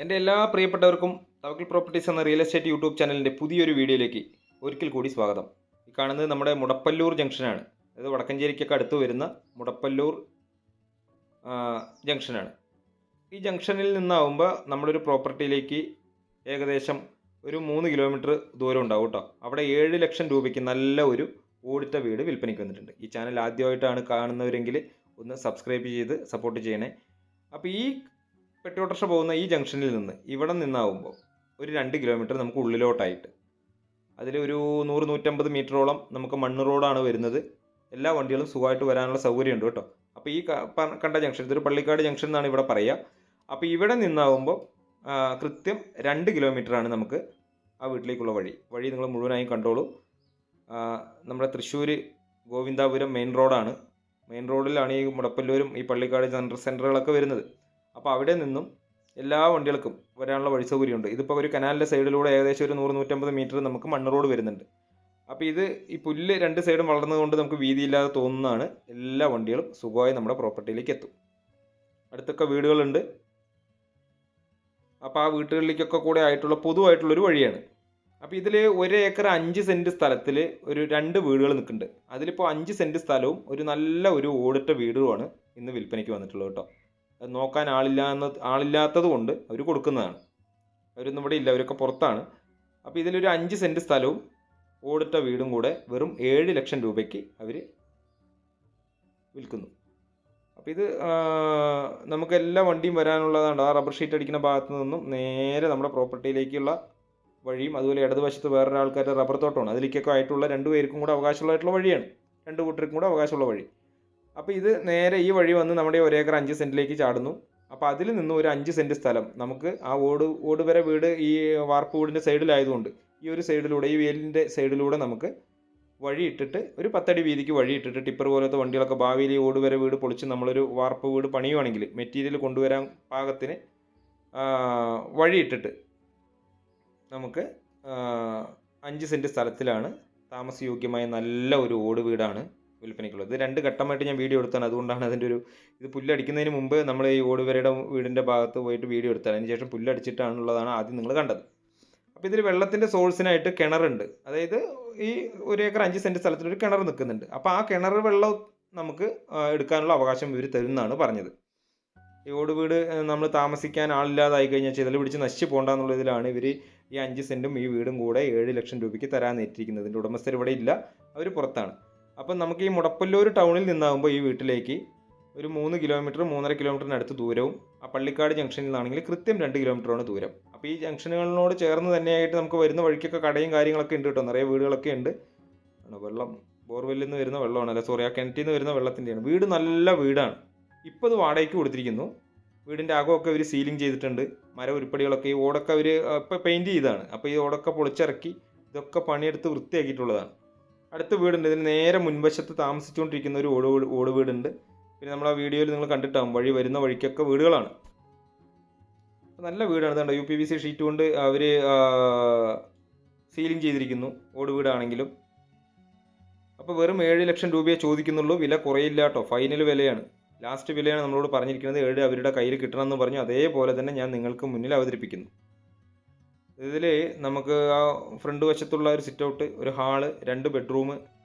എൻ്റെ എല്ലാ പ്രിയപ്പെട്ടവർക്കും തവക്കൽ പ്രോപ്പർട്ടീസ് എന്ന റിയൽ എസ്റ്റേറ്റ് യൂട്യൂബ് ചാനലിൻ്റെ പുതിയൊരു വീഡിയോയിലേക്ക് ഒരിക്കൽ കൂടി സ്വാഗതം. ഈ കാണുന്നത് നമ്മുടെ മുടപ്പല്ലൂർ ജംഗ്ഷനാണ്. അതായത് വടക്കഞ്ചേരിക്കൊക്കെ അടുത്ത് വരുന്ന മുടപ്പല്ലൂർ ജംഗ്ഷനാണ്. ഈ ജംഗ്ഷനിൽ നിന്നാവുമ്പോൾ നമ്മളൊരു പ്രോപ്പർട്ടിയിലേക്ക് ഏകദേശം ഒരു 3 കിലോമീറ്റർ ദൂരം ഉണ്ടാവും കേട്ടോ. അവിടെ 7 ലക്ഷം രൂപയ്ക്ക് നല്ല ഒരു ഓടിട്ട വീട് വിൽപ്പനയ്ക്ക് വന്നിട്ടുണ്ട്. ഈ ചാനൽ ആദ്യമായിട്ടാണ് കാണുന്നവരെങ്കിൽ ഒന്ന് സബ്സ്ക്രൈബ് ചെയ്ത് സപ്പോർട്ട് ചെയ്യണേ. അപ്പോൾ ഈ പെട്ടി ഓട്ടോറിക്ഷ പോകുന്ന ഈ ജംഗ്ഷനിൽ നിന്ന് ഇവിടെ നിന്നാവുമ്പോൾ ഒരു 2 കിലോമീറ്റർ നമുക്ക് ഉള്ളിലോട്ടായിട്ട് അതിലൊരു 100-150 മീറ്ററോളം നമുക്ക് മണ്ണ് റോഡാണ് വരുന്നത്. എല്ലാ വണ്ടികളും സുഖമായിട്ട് വരാനുള്ള സൗകര്യമുണ്ട് കേട്ടോ. അപ്പോൾ ഈ കണ്ട ജംഗ്ഷൻ ഇതൊരു പള്ളിക്കാട് ജംഗ്ഷൻ എന്നാണ് ഇവിടെ പറയുക. അപ്പോൾ ഇവിടെ നിന്നാവുമ്പോൾ കൃത്യം 2 കിലോമീറ്ററാണ് നമുക്ക് ആ വീട്ടിലേക്കുള്ള വഴി നിങ്ങൾ മുഴുവനായും കണ്ടോളൂ. നമ്മുടെ തൃശ്ശൂർ ഗോവിന്ദാപുരം മെയിൻ റോഡാണ്. മെയിൻ റോഡിലാണ് ഈ മുടപ്പല്ലൂരും ഈ പള്ളിക്കാട് സെൻറ്ററുകളൊക്കെ വരുന്നത്. അപ്പോൾ അവിടെ നിന്നും എല്ലാ വണ്ടികൾക്കും വരാനുള്ള വഴി സൗകര്യമുണ്ട്. ഇതിപ്പോൾ ഒരു കനാലിൻ്റെ സൈഡിലൂടെ ഏകദേശം ഒരു 100-150 മീറ്റർ നമുക്ക് മണ്ണ് റോഡ് വരുന്നുണ്ട്. അപ്പോൾ ഇത് ഈ പുല്ല് 2 സൈഡും വളർന്നതുകൊണ്ട് നമുക്ക് വീതിയില്ലാതെ തോന്നുന്നതാണ്. എല്ലാ വണ്ടികളും സുഖമായി നമ്മുടെ പ്രോപ്പർട്ടിയിലേക്ക് എത്തും. അടുത്തൊക്കെ വീടുകളുണ്ട്. അപ്പോൾ ആ വീട്ടുകളിലേക്കൊക്കെ കൂടെ ആയിട്ടുള്ള പൊതുവായിട്ടുള്ളൊരു വഴിയാണ്. അപ്പോൾ ഇതിൽ 1 ഏക്കർ 5 സെൻറ്റ് സ്ഥലത്തിൽ ഒരു 2 വീടുകൾ നിൽക്കുന്നുണ്ട്. അതിലിപ്പോൾ 5 സെൻറ്റ് സ്ഥലവും ഒരു നല്ല ഒരു ഓടിട്ട വീടുമാണ് ഇന്ന് വിൽപ്പനയ്ക്ക് വന്നിട്ടുള്ളത് കേട്ടോ. അത് നോക്കാൻ ആളില്ലാത്തത് കൊണ്ട് അവർ കൊടുക്കുന്നതാണ്. അവരൊന്നും ഇവിടെ ഇല്ല, അവരൊക്കെ പുറത്താണ്. അപ്പോൾ ഇതിലൊരു 5 സെൻറ്റ് സ്ഥലവും ഓടിട്ട വീടും കൂടെ വെറും 7 ലക്ഷം രൂപയ്ക്ക് അവർ വിൽക്കുന്നു. അപ്പോൾ ഇത് നമുക്ക് എല്ലാ വണ്ടിയും വരാനുള്ളതാണ്. ആ റബ്ബർ ഷീറ്റ് അടിക്കുന്ന ഭാഗത്ത് നിന്നും നേരെ നമ്മുടെ പ്രോപ്പർട്ടിയിലേക്കുള്ള വഴിയും അതുപോലെ ഇടതുവശത്ത് വേറൊരാൾക്കാരുടെ റബ്ബർ തോട്ടമാണ്. അതിലേക്കൊക്കെ ആയിട്ടുള്ള 2 പേർക്കും കൂടെ അവകാശമുള്ളതായിട്ടുള്ള വഴിയാണ്. 2 കൂട്ടർക്കും കൂടെ അവകാശമുള്ള വഴി. അപ്പോൾ ഇത് നേരെ ഈ വഴി വന്ന് നമ്മുടെ 1 ഏക്കർ 5 സെൻറ്റിലേക്ക് ചാടുന്നു. അപ്പോൾ അതിൽ നിന്ന് ഒരു 5 സെൻറ്റ് സ്ഥലം നമുക്ക് ആ ഓട് വരെ വീട് ഈ വാർപ്പ് വീടിൻ്റെ സൈഡിലായതുകൊണ്ട് ഈ ഒരു സൈഡിലൂടെ ഈ വേലിൻ്റെ സൈഡിലൂടെ നമുക്ക് വഴി ഇട്ടിട്ട് ഒരു 10 അടി വീതിക്ക് വഴി ഇട്ടിട്ട് ടിപ്പർ പോലത്തെ വണ്ടികളൊക്കെ ഭാവിയിൽ ഈ ഓട് വരെ വീട് പൊളിച്ച് നമ്മളൊരു വാർപ്പ് വീട് പണിയുവാണെങ്കിൽ മെറ്റീരിയൽ കൊണ്ടുവരാൻ പാകത്തിന് വഴി ഇട്ടിട്ട് നമുക്ക് 5 സെൻറ്റ് സ്ഥലത്തിലാണ് താമസയോഗ്യമായ നല്ല ഒരു ഓട് വീടാണ് വിൽപ്പനയ്ക്കുള്ളത്. ഇത് 2 ഘട്ടമായിട്ട് ഞാൻ വീഡിയോ എടുത്താണ്. അതുകൊണ്ടാണ് അതിൻ്റെ ഇത് പുല്ലടിക്കുന്നതിന് മുമ്പ് നമ്മൾ ഈ ഓടുവരയുടെ വീടിൻ്റെ ഭാഗത്ത് പോയിട്ട് വീഡിയോ എടുത്താണ്. അതിന് ശേഷം പുല്ലടിച്ചിട്ടാണുള്ളതാണ് ആദ്യം നിങ്ങൾ കണ്ടത്. അപ്പോൾ ഇതിൽ വെള്ളത്തിൻ്റെ സോഴ്സിനായിട്ട് കിണറുണ്ട്. അതായത് ഈ 1 ഏക്കർ 5 സെൻറ്റ് സ്ഥലത്തിലൊരു കിണർ നിൽക്കുന്നുണ്ട്. അപ്പോൾ ആ കിണർ വെള്ളം നമുക്ക് എടുക്കാനുള്ള അവകാശം ഇവർ തരുമെന്നാണ് പറഞ്ഞത്. ഈ ഓട് വീട് നമ്മൾ താമസിക്കാൻ ആളില്ലാതായി കഴിഞ്ഞാൽ ചിതൽ പിടിച്ച് നശിച്ച് പോകണ്ടെന്നുള്ളതിലാണ് ഇവർ ഈ 5 സെൻറ്റും ഈ വീടും കൂടെ 7 ലക്ഷം രൂപയ്ക്ക് തരാൻ നേരിട്ടിരിക്കുന്നത്. ഇതിൻ്റെ ഉടമസ്ഥർ ഇവിടെ ഇല്ല, അവർ പുറത്താണ്. അപ്പം നമുക്ക് ഈ മുടപ്പല്ലൂർ ടൗണിൽ നിന്നാകുമ്പോൾ ഈ വീട്ടിലേക്ക് ഒരു 3 കിലോമീറ്റർ 3.5 കിലോമീറ്ററിനടുത്ത് ദൂരവും ആ പള്ളിക്കാട് ജംഗ്ഷനിൽ നിന്നാണെങ്കിൽ കൃത്യം 2 കിലോമീറ്ററാണ് ദൂരം. അപ്പോൾ ഈ ജംഗ്ഷനുകളിനോട് ചേർന്ന് തന്നെയായിട്ട് നമുക്ക് വരുന്ന വഴിക്കൊക്കെ കടയും കാര്യങ്ങളൊക്കെ ഉണ്ട് കേട്ടോ. നിറയെ വീടുകളൊക്കെ ഉണ്ട്. വെള്ളം ബോർവെല്ലിൽ നിന്ന് വരുന്ന വെള്ളമാണ്, അല്ല സോറി, ആ കിണറ്റിൽ നിന്ന് വരുന്ന വെള്ളത്തിൻ്റെയാണ്. വീട് നല്ല വീടാണ്. ഇപ്പോൾ ഇത് വാടകയ്ക്ക് കൊടുത്തിരിക്കുന്നു. വീടിൻ്റെ അകമൊക്കെ അവർ സീലിംഗ് ചെയ്തിട്ടുണ്ട്. മര ഉരുപ്പടികളൊക്കെ ഈ ഓടൊക്കെ അവർ ഇപ്പോൾ പെയിൻറ്റ് ചെയ്താണ്. അപ്പോൾ ഈ ഓടൊക്കെ പൊളിച്ചിറക്കി ഇതൊക്കെ പണിയെടുത്ത് വൃത്തിയാക്കിയിട്ടുള്ളതാണ്. അടുത്ത വീടുണ്ട്. ഇതിന് നേരെ മുൻവശത്ത് താമസിച്ചുകൊണ്ടിരിക്കുന്ന ഒരു ഓട് വീടുണ്ട്. പിന്നെ നമ്മൾ ആ വീഡിയോയിൽ നിങ്ങൾ കണ്ടിട്ടാകും വഴി വരുന്ന വഴിക്കൊക്കെ വീടുകളാണ്. നല്ല വീടാണ്. ഇതുണ്ട് UPVC ഷീറ്റ് കൊണ്ട് അവർ സീലിംഗ് ചെയ്തിരിക്കുന്നു ഓട് വീടാണെങ്കിലും. അപ്പോൾ വെറും 7 ലക്ഷം രൂപയെ ചോദിക്കുന്നുള്ളൂ. വില കുറയില്ല കേട്ടോ. ഫൈനൽ വിലയാണ്, ലാസ്റ്റ് വിലയാണ് നമ്മളോട് പറഞ്ഞിരിക്കുന്നത്. 7 അവരുടെ കയ്യിൽ കിട്ടണമെന്ന് പറഞ്ഞു. അതേപോലെ തന്നെ ഞാൻ നിങ്ങൾക്ക് മുന്നിൽ അവതരിപ്പിക്കുന്നു. ഇതിൽ നമുക്ക് ആ ഫ്രണ്ട് വശത്തുള്ള ഒരു സിറ്റ് ഔട്ട്, ഒരു ഹാള്, 2 ബെഡ്റൂം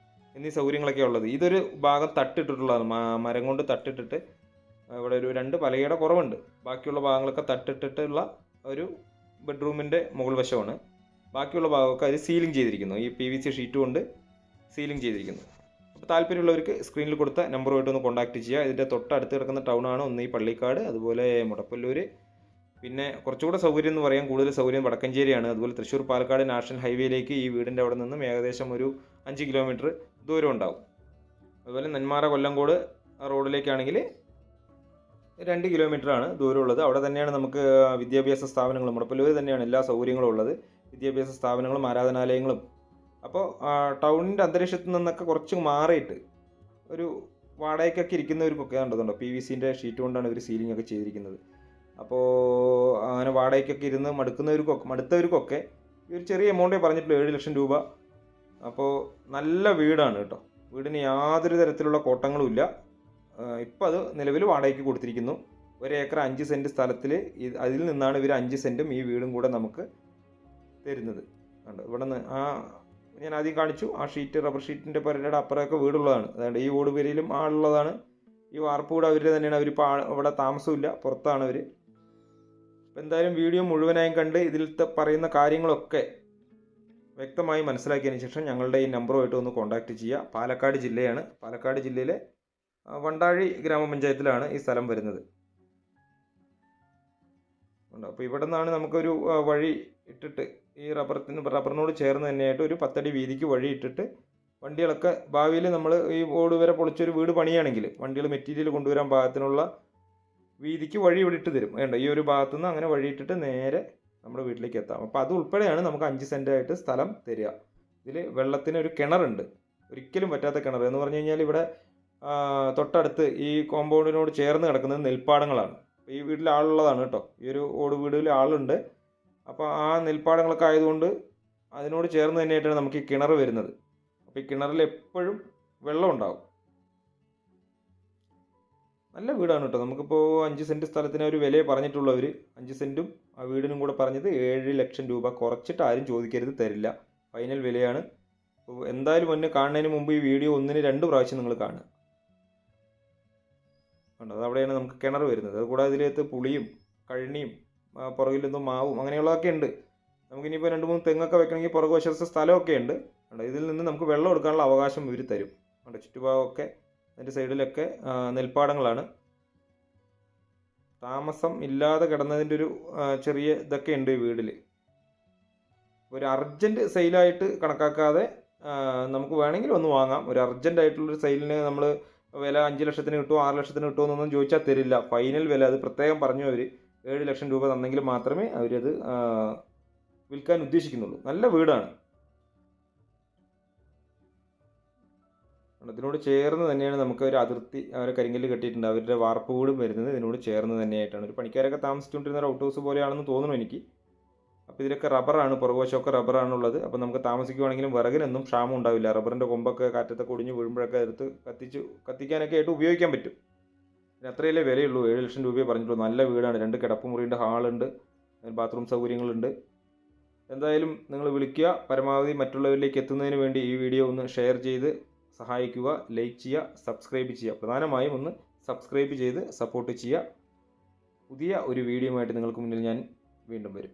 എന്നീ സൗകര്യങ്ങളൊക്കെ ഉള്ളത്. ഇതൊരു ഭാഗം തട്ടിട്ടിട്ടുള്ളതാണ്, മരം കൊണ്ട് തട്ടിട്ടിട്ട്. ഇവിടെ ഒരു 2 പലകയുടെ കുറവുണ്ട്. ബാക്കിയുള്ള ഭാഗങ്ങളൊക്കെ തട്ടിട്ടിട്ടുള്ള ഒരു ബെഡ്റൂമിൻ്റെ മുകൾ വശമാണ്. ബാക്കിയുള്ള ഭാഗമൊക്കെ അത് സീലിംഗ് ചെയ്തിരിക്കുന്നു. ഈ PVC ഷീറ്റ് കൊണ്ട് സീലിംഗ് ചെയ്തിരിക്കുന്നു. അപ്പോൾ താല്പര്യമുള്ളവർക്ക് സ്ക്രീനിൽ കൊടുത്ത നമ്പറുമായിട്ട് ഒന്ന് കോൺടാക്റ്റ് ചെയ്യുക. ഇതിൻ്റെ തൊട്ടടുത്ത് കിടക്കുന്ന ടൗണാണ് ഒന്ന് ഈ പള്ളിക്കാട്, അതുപോലെ മുടപ്പല്ലൂർ. പിന്നെ കുറച്ചുകൂടെ സൗകര്യം എന്ന് പറയാൻ കൂടുതൽ സൗകര്യം വടക്കഞ്ചേരിയാണ്. അതുപോലെ തൃശ്ശൂർ പാലക്കാട് നാഷണൽ ഹൈവേയിലേക്ക് ഈ വീടിൻ്റെ അവിടെ നിന്നും ഏകദേശം ഒരു 5 കിലോമീറ്റർ ദൂരം ഉണ്ടാവും. അതുപോലെ നെന്മാറ കൊല്ലങ്കോട് റോഡിലേക്കാണെങ്കിൽ 2 കിലോമീറ്ററാണ് ദൂരമുള്ളത്. അവിടെ തന്നെയാണ് നമുക്ക് വിദ്യാഭ്യാസ സ്ഥാപനങ്ങളും മുടപ്പല്ലൂർ തന്നെയാണ് എല്ലാ സൗകര്യങ്ങളും ഉള്ളത്. വിദ്യാഭ്യാസ സ്ഥാപനങ്ങളും ആരാധനാലയങ്ങളും. അപ്പോൾ ടൗണിൻ്റെ അന്തരീക്ഷത്തിൽ നിന്നൊക്കെ കുറച്ച് മാറിയിട്ട് ഒരു വാടകയ്ക്കൊക്കെ ഇരിക്കുന്നവർക്കൊക്കെ കണ്ടതുണ്ടോ, PVCൻ്റെ ഷീറ്റ് കൊണ്ടാണ് ഇവർ സീലിംഗ് ഒക്കെ ചെയ്തിരിക്കുന്നത്. അപ്പോൾ അങ്ങനെ വാടകയ്ക്കൊക്കെ ഇരുന്ന് മടുത്തവർക്കൊക്കെ ഒരു ചെറിയ എമൗണ്ടേ പറഞ്ഞിട്ടുള്ളൂ, 7 ലക്ഷം രൂപ. അപ്പോൾ നല്ല വീടാണ് കേട്ടോ. വീടിന് യാതൊരു തരത്തിലുള്ള കോട്ടങ്ങളും ഇല്ല. ഇപ്പോൾ അത് നിലവിൽ വാടകയ്ക്ക് കൊടുത്തിരിക്കുന്നു. 1 ഏക്കർ 5 സെൻറ്റ് സ്ഥലത്തിൽ അതിൽ നിന്നാണ് ഇവർ 5 സെൻറ്റും ഈ വീടും കൂടെ നമുക്ക് തരുന്നത്. കണ്ടോ ഇവിടെ നിന്ന് ഞാൻ ആദ്യം കാണിച്ചു ആ ഷീറ്റ്, റബ്ബർ ഷീറ്റിൻ്റെ പുരയുടെ അപ്പുറമൊക്കെ വീടുള്ളതാണ്. അതുകൊണ്ട് ഈ ഓട് പേരിലും ആളുള്ളതാണ്. ഈ വാർപ്പ് കൂടെ അവരുടെ തന്നെയാണ്. അവരിപ്പോൾ അവിടെ താമസമില്ല, പുറത്താണ് അവർ. അപ്പോൾ എന്തായാലും വീഡിയോ മുഴുവനായും കണ്ട് ഇതിലത്തെ പറയുന്ന കാര്യങ്ങളൊക്കെ വ്യക്തമായി മനസ്സിലാക്കിയതിന് ശേഷം ഞങ്ങളുടെ ഈ നമ്പറുമായിട്ട് ഒന്ന് കോൺടാക്റ്റ് ചെയ്യുക. പാലക്കാട് ജില്ലയാണ്. പാലക്കാട് ജില്ലയിലെ വണ്ടാഴി ഗ്രാമപഞ്ചായത്തിലാണ് ഈ സ്ഥലം വരുന്നത്. അപ്പോൾ ഇവിടെ നിന്നാണ് നമുക്കൊരു വഴി ഇട്ടിട്ട് ഈ റബ്ബറിനോട് ചേർന്ന് തന്നെയായിട്ട് ഒരു 10 അടി വീതിക്ക് വഴി ഇട്ടിട്ട് വണ്ടികളൊക്കെ ഭാവിയിൽ നമ്മൾ ഈ ഓട് വരെ പൊളിച്ചൊരു വീട് പണിയാണെങ്കിൽ വണ്ടികൾ മെറ്റീരിയൽ കൊണ്ടുവരാൻ പാകത്തിനുള്ള വീതിക്ക് വഴി ഇവിടെ ഇട്ട് തരും. വേണ്ട ഈ ഒരു ഭാഗത്തു നിന്ന് അങ്ങനെ വഴി ഇട്ടിട്ട് നേരെ നമ്മുടെ വീട്ടിലേക്ക് എത്താം. അപ്പോൾ അത് ഉൾപ്പെടെയാണ് നമുക്ക് 5 സെൻറ്റായിട്ട് സ്ഥലം തരിക. ഇതിൽ വെള്ളത്തിന് ഒരു കിണറുണ്ട്, ഒരിക്കലും പറ്റാത്ത കിണർ എന്ന് പറഞ്ഞു കഴിഞ്ഞാൽ ഇവിടെ തൊട്ടടുത്ത് ഈ കോമ്പൗണ്ടിനോട് ചേർന്ന് കിടക്കുന്നത് നെൽപ്പാടങ്ങളാണ്. ഈ വീട്ടിൽ ആളുള്ളതാണ് കേട്ടോ, ഈ ഒരു ഓട് വീടിൽ ആളുണ്ട്. അപ്പോൾ ആ നെൽപ്പാടങ്ങളൊക്കെ ആയതുകൊണ്ട് അതിനോട് ചേർന്ന് തന്നെയായിട്ടാണ് നമുക്ക് ഈ കിണർ വരുന്നത്. അപ്പോൾ ഈ കിണറിൽ എപ്പോഴും വെള്ളം ഉണ്ടാവും. നല്ല വീടാണ് കേട്ടോ. നമുക്കിപ്പോൾ 5 സെൻറ്റ് സ്ഥലത്തിന് ഒരു വിലയെ പറഞ്ഞിട്ടുള്ളവർ 5 സെൻറ്റും ആ വീടിനും കൂടെ പറഞ്ഞത് 7 ലക്ഷം രൂപ. കുറച്ചിട്ട് ആരും ചോദിക്കരുത്, തരില്ല. ഫൈനൽ വിലയാണ്. അപ്പോൾ എന്തായാലും മുന്നേ കാണുന്നതിന് മുമ്പ് ഈ വീഡിയോ 1-2 പ്രാവശ്യം നിങ്ങൾ കാണുക. ഉണ്ട്, അതവിടെയാണ് നമുക്ക് കിണർ വരുന്നത്. അതുകൂടാതെ ഇതിലേക്ക് പുളിയും കഴനിയും പുറകിൽ എന്തോ മാവും അങ്ങനെയുള്ളതൊക്കെ ഉണ്ട്. നമുക്കിനിയിപ്പോൾ 2-3 തെങ്ങൊക്കെ വെക്കണമെങ്കിൽ പുറകു വശത്തെ സ്ഥലമൊക്കെ ഉണ്ട്. ഇതിൽ നിന്ന് നമുക്ക് വെള്ളം എടുക്കാനുള്ള അവകാശം ഇവർ തരും. ചുറ്റുഭാഗമൊക്കെ അതിൻ്റെ സൈഡിലൊക്കെ നെൽപ്പാടങ്ങളാണ്. താമസം ഇല്ലാതെ കിടന്നതിൻ്റെ ഒരു ചെറിയ ഇതൊക്കെ ഉണ്ട് ഈ വീട്ടിൽ. ഒരു അർജൻറ്റ് സെയിലായിട്ട് കണക്കാക്കാതെ നമുക്ക് വേണമെങ്കിൽ ഒന്ന് വാങ്ങാം. ഒരു അർജൻറ്റായിട്ടുള്ളൊരു സെയിലിന് നമ്മൾ വില 5 ലക്ഷത്തിന് കിട്ടുമോ 6 ലക്ഷത്തിന് കിട്ടുമോ എന്നൊന്നും ചോദിച്ചാൽ തരില്ല. ഫൈനൽ വില അത് പ്രത്യേകം പറഞ്ഞു. അവർ 7 ലക്ഷം രൂപ തന്നെങ്കിൽ മാത്രമേ അവരത് വിൽക്കാൻ ഉദ്ദേശിക്കുന്നുള്ളൂ. നല്ല വീടാണ്. ഇതിനോട് ചേർന്ന് തന്നെയാണ് നമുക്ക് ഒരു അതിർത്തി, അവരെ കരിങ്കല്ല് കെട്ടിയിട്ടുണ്ട്. അവരുടെ വാർപ്പ് വീടും വരുന്നത് ഇതിനോട് ചേർന്ന് തന്നെയായിട്ടാണ്. ഒരു പണിക്കാരൊക്കെ താമസിച്ചുകൊണ്ടിരുന്ന ഒരു ഔട്ട് ഹൗസ് പോലെയാണെന്ന് തോന്നുന്നു എനിക്ക്. അപ്പോൾ ഇതിലൊക്കെ റബ്ബറാണ്, പുറകുവശമൊക്കെ റബ്ബറാണുള്ളത്. അപ്പോൾ നമുക്ക് താമസിക്കുവാണെങ്കിലും വിറകിനൊന്നും ക്ഷാമം ഉണ്ടാവില്ല. റബ്ബറിൻ്റെ കൊമ്പൊക്കെ കാറ്റത്തൊക്കെ ഒടിഞ്ഞ് വീഴുമ്പോഴൊക്കെ എടുത്ത് കത്തിക്കാനൊക്കെ ആയിട്ട് ഉപയോഗിക്കാൻ പറ്റും. പിന്നെ അത്രയല്ലേ വിലയുള്ളൂ. 7 ലക്ഷം രൂപയെ പറഞ്ഞിട്ടുള്ളൂ. നല്ല വീടാണ്. 2 കിടപ്പുമുറിയുണ്ട്, ഹാളുണ്ട്, ബാത്റൂം സൗകര്യങ്ങളുണ്ട്. എന്തായാലും നിങ്ങൾ വിളിക്കുക. പരമാവധി മറ്റുള്ളവരിലേക്ക് എത്തുന്നതിന് വേണ്ടി ഈ വീഡിയോ ഒന്ന് ഷെയർ ചെയ്ത് സഹായിക്കുക. ലൈക്ക് ചെയ്യുക, സബ്സ്ക്രൈബ് ചെയ്യുക. പ്രധാനമായും ഒന്ന് സബ്സ്ക്രൈബ് ചെയ്ത് സപ്പോർട്ട് ചെയ്യുക. പുതിയ ഒരു വീഡിയോയുമായിട്ട് നിങ്ങൾക്ക് മുന്നിൽ ഞാൻ വീണ്ടും വരും.